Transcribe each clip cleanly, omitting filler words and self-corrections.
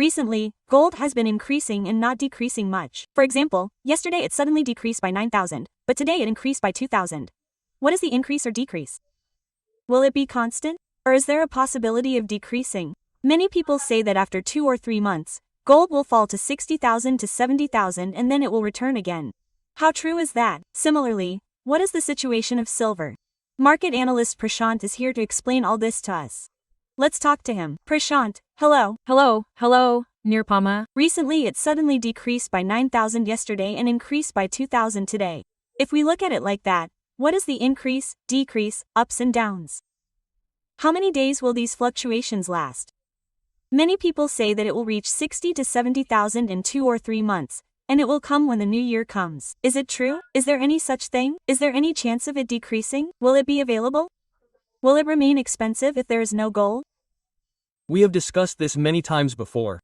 Recently, gold has been increasing and not decreasing much. For example, yesterday it suddenly decreased by 9,000, but today it increased by 2,000. What is the increase or decrease? Will it be constant? Or is there a possibility of decreasing? Many people say that after 2 or 3 months, gold will fall to 60,000 to 70,000 and then it will return again. How true is that? Similarly, what is the situation of silver? Market analyst Prashant is here to explain all this to us. Let's talk to him. Prashant, hello. Hello, Nirupama. Recently it suddenly decreased by 9,000 yesterday and increased by 2,000 today. If we look at it like that, what is the increase, decrease, ups and downs? How many days will these fluctuations last? Many people say that it will reach 60 to 70,000 in 2 or 3 months, and it will come when the new year comes. Is it true? Is there any such thing? Is there any chance of it decreasing? Will it be available? Will it remain expensive if there is no gold? We have discussed this many times before.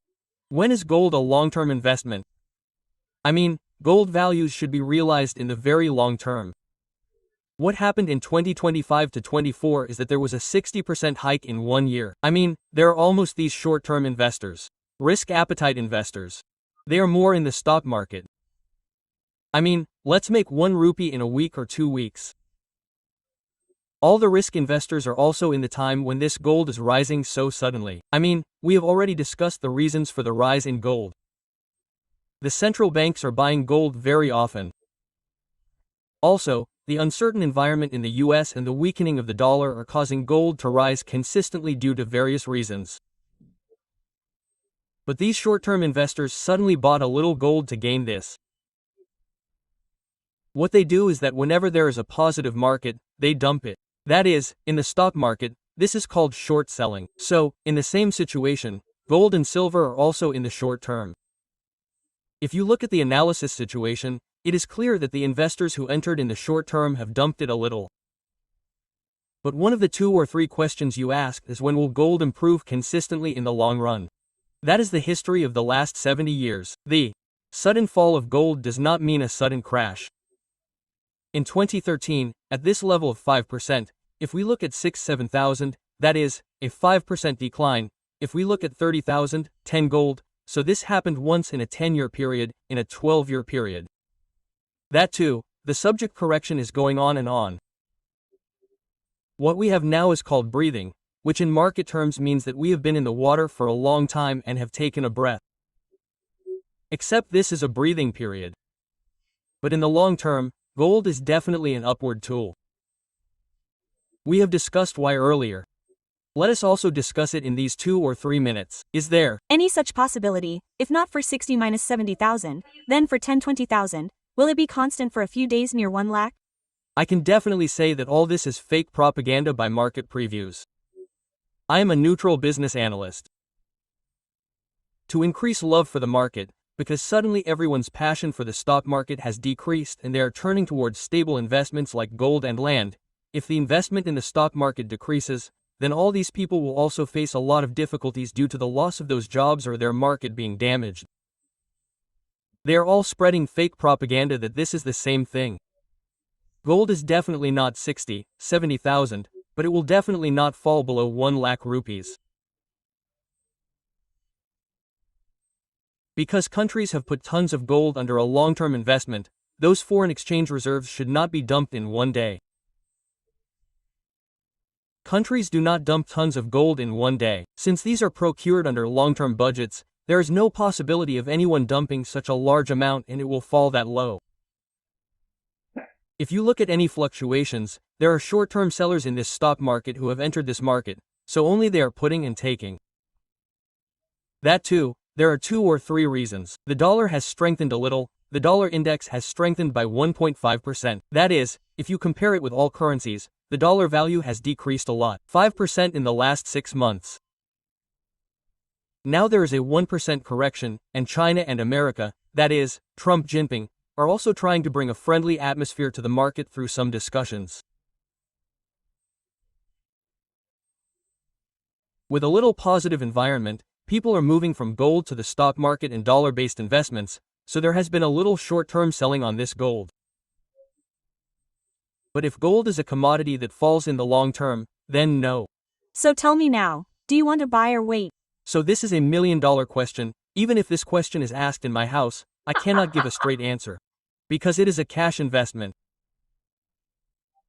When is gold a long-term investment? I mean, gold values should be realized in the very long term. What happened in 2025 to 24 is that there was a 60% hike in 1 year. I mean, there are almost these short-term investors, risk appetite investors. They are more in the stock market. I mean, let's make 1 rupee in a week or 2 weeks. All the risk investors are also in the time when this gold is rising so suddenly. I mean, we have already discussed the reasons for the rise in gold. The central banks are buying gold very often. Also, the uncertain environment in the US and the weakening of the dollar are causing gold to rise consistently due to various reasons. But these short-term investors suddenly bought a little gold to gain this. What they do is that whenever there is a positive market, they dump it. That is, in the stock market, this is called short selling. So, in the same situation, gold and silver are also in the short term. If you look at the analysis situation, it is clear that the investors who entered in the short term have dumped it a little. But one of the 2 or 3 questions you asked is, when will gold improve consistently in the long run? That is the history of the last 70 years. The sudden fall of gold does not mean a sudden crash. In 2013, at this level of 5%, if we look at 7,000, that is, a 5% decline. If we look at 30,000, 10 gold, so this happened once in a 10-year period, in a 12-year period. That too, the subject correction is going on and on. What we have now is called breathing, which in market terms means that we have been in the water for a long time and have taken a breath. Except this is a breathing period. But in the long term, gold is definitely an upward tool. We have discussed why earlier. Let us also discuss it in these 2 or 3 minutes. Is there any such possibility? If not for 60 minus 70,000, then for 10-20,000, will it be constant for a few days near 1 lakh? I can definitely say that all this is fake propaganda by market previews. I am a neutral business analyst. To increase love for the market, because suddenly everyone's passion for the stock market has decreased and they are turning towards stable investments like gold and land. If the investment in the stock market decreases, then all these people will also face a lot of difficulties due to the loss of those jobs or their market being damaged. They are all spreading fake propaganda that this is the same thing. Gold is definitely not 60, 70,000, but it will definitely not fall below 1 lakh rupees. Because countries have put tons of gold under a long-term investment, those foreign exchange reserves should not be dumped in 1 day. Countries do not dump tons of gold in 1 day. Since these are procured under long-term budgets, there is no possibility of anyone dumping such a large amount and it will fall that low. If you look at any fluctuations, there are short-term sellers in this stock market who have entered this market, so only they are putting and taking. That too, there are 2 or 3 reasons. The dollar has strengthened a little. The dollar index has strengthened by 1.5%. That is, if you compare it with all currencies, the dollar value has decreased a lot, 5% in the last 6 months. Now there is a 1% correction, and China and America, that is, Trump Jinping, are also trying to bring a friendly atmosphere to the market through some discussions. With a little positive environment, people are moving from gold to the stock market and dollar-based investments, so there has been a little short-term selling on this gold. But if gold is a commodity that falls in the long term, then no. So tell me now, do you want to buy or wait? So this is $1,000,000 question. Even if this question is asked in my house, I cannot give a straight answer. Because it is a cash investment.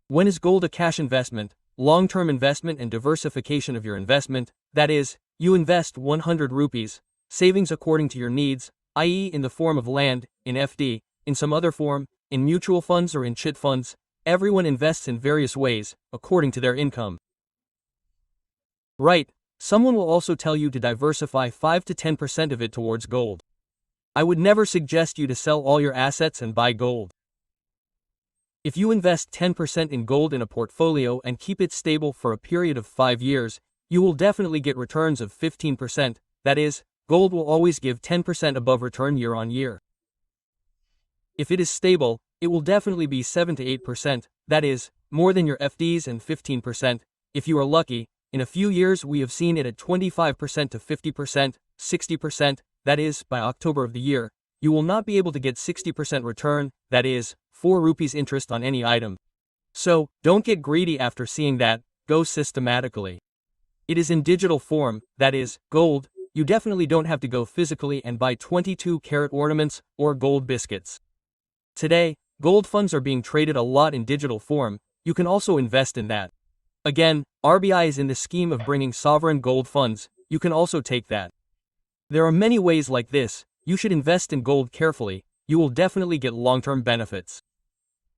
When is gold a cash investment? Long-term investment and diversification of your investment, that is, you invest 100 rupees, savings according to your needs, i.e. in the form of land, in FD, in some other form, in mutual funds or in chit funds. Everyone invests in various ways, according to their income. Right, someone will also tell you to diversify 5 to 10% of it towards gold. I would never suggest you to sell all your assets and buy gold. If you invest 10% in gold in a portfolio and keep it stable for a period of 5 years, you will definitely get returns of 15%, that is, gold will always give 10% above return year on year. If it is stable, it will definitely be 7 to 8%, that is, more than your FDs and 15%. If you are lucky, in a few years we have seen it at 25% to 50%, 60%, that is, by October of the year, you will not be able to get 60% return, that is, 4 rupees interest on any item. So, don't get greedy after seeing that, go systematically. It is in digital form, that is, gold. You definitely don't have to go physically and buy 22-karat ornaments or gold biscuits. Today, gold funds are being traded a lot in digital form. You can also invest in that. Again, RBI is in the scheme of bringing sovereign gold funds. You can also take that. There are many ways like this. You should invest in gold carefully. You will definitely get long-term benefits.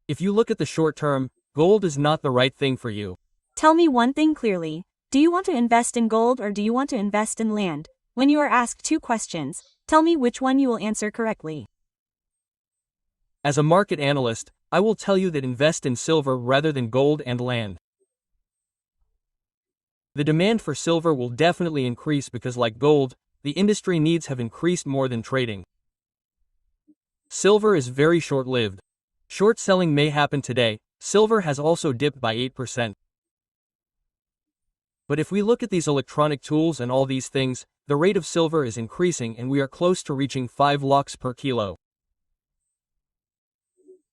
If you look at the short term, gold is not the right thing for you. Tell me one thing clearly. Do you want to invest in gold or do you want to invest in land? When you are asked 2 questions, tell me which one you will answer correctly. As a market analyst, I will tell you that invest in silver rather than gold and land. The demand for silver will definitely increase because, like gold, the industry needs have increased more than trading. Silver is very short-lived. Short selling may happen today. Silver has also dipped by 8%. But if we look at these electronic tools and all these things, the rate of silver is increasing and we are close to reaching 5 lakhs per kilo.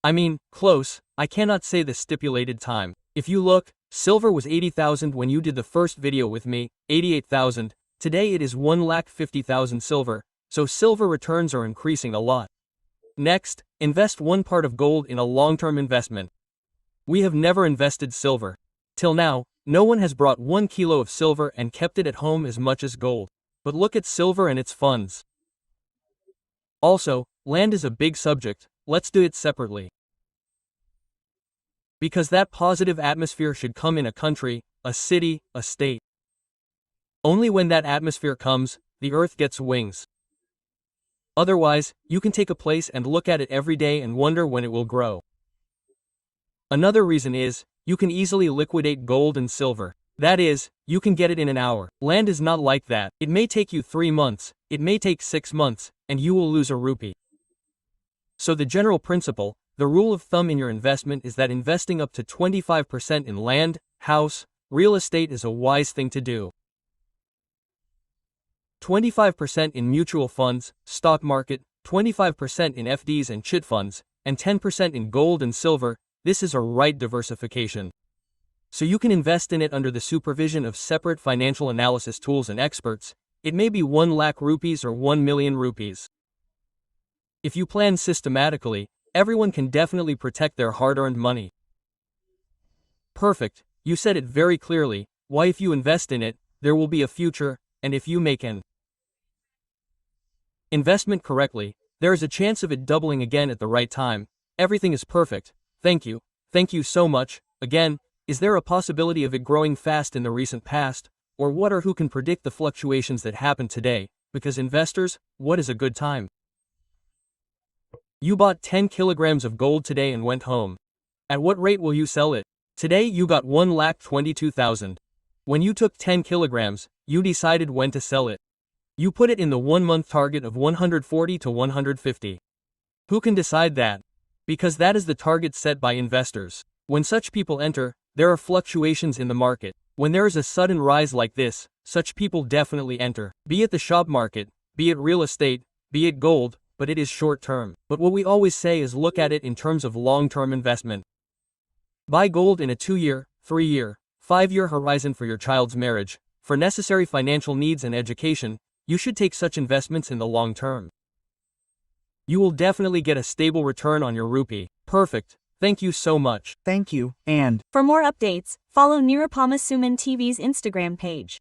I mean, close. I cannot say the stipulated time. If you look, silver was 80,000 when you did the first video with me, 88,000. Today it is 1,50,000 silver, so silver returns are increasing a lot. Next, invest one part of gold in a long-term investment. We have never invested silver. Till now, no one has brought 1 kilo of silver and kept it at home as much as gold. But look at silver and its funds. Also, land is a big subject. Let's do it separately. Because that positive atmosphere should come in a country, a city, a state. Only when that atmosphere comes, the earth gets wings. Otherwise, you can take a place and look at it every day and wonder when it will grow. Another reason is, you can easily liquidate gold and silver. That is, you can get it in an hour. Land is not like that. It may take you 3 months, it may take 6 months, and you will lose a rupee. So the general principle, the rule of thumb in your investment is that investing up to 25% in land, house, real estate is a wise thing to do. 25% in mutual funds, stock market, 25% in FDs and chit funds, and 10% in gold and silver. This is a right diversification. So you can invest in it under the supervision of separate financial analysis tools and experts. It may be 1 lakh rupees or 1 million rupees. If you plan systematically, everyone can definitely protect their hard-earned money. Perfect, you said it very clearly. Why, if you invest in it, there will be a future, and if you make an investment correctly, there is a chance of it doubling again at the right time. Everything is perfect. Thank you. Thank you so much. Again, is there a possibility of it growing fast in the recent past, or what, or who can predict the fluctuations that happen today? Because investors, what is a good time? You bought 10 kilograms of gold today and went home. At what rate will you sell it? Today you got 1,22,000. When you took 10 kilograms, you decided when to sell it. You put it in the 1-month target of 140 to 150. Who can decide that? Because that is the target set by investors. When such people enter, there are fluctuations in the market. When there is a sudden rise like this, such people definitely enter. Be it the shop market, be it real estate, be it gold, but it is short term. But what we always say is look at it in terms of long-term investment. Buy gold in a 2-year, 3-year, 5-year horizon for your child's marriage, for necessary financial needs and education. You should take such investments in the long term. You will definitely get a stable return on your rupee. Perfect. Thank you so much. Thank you, and For more updates, follow Nirupama Suman TV's Instagram page.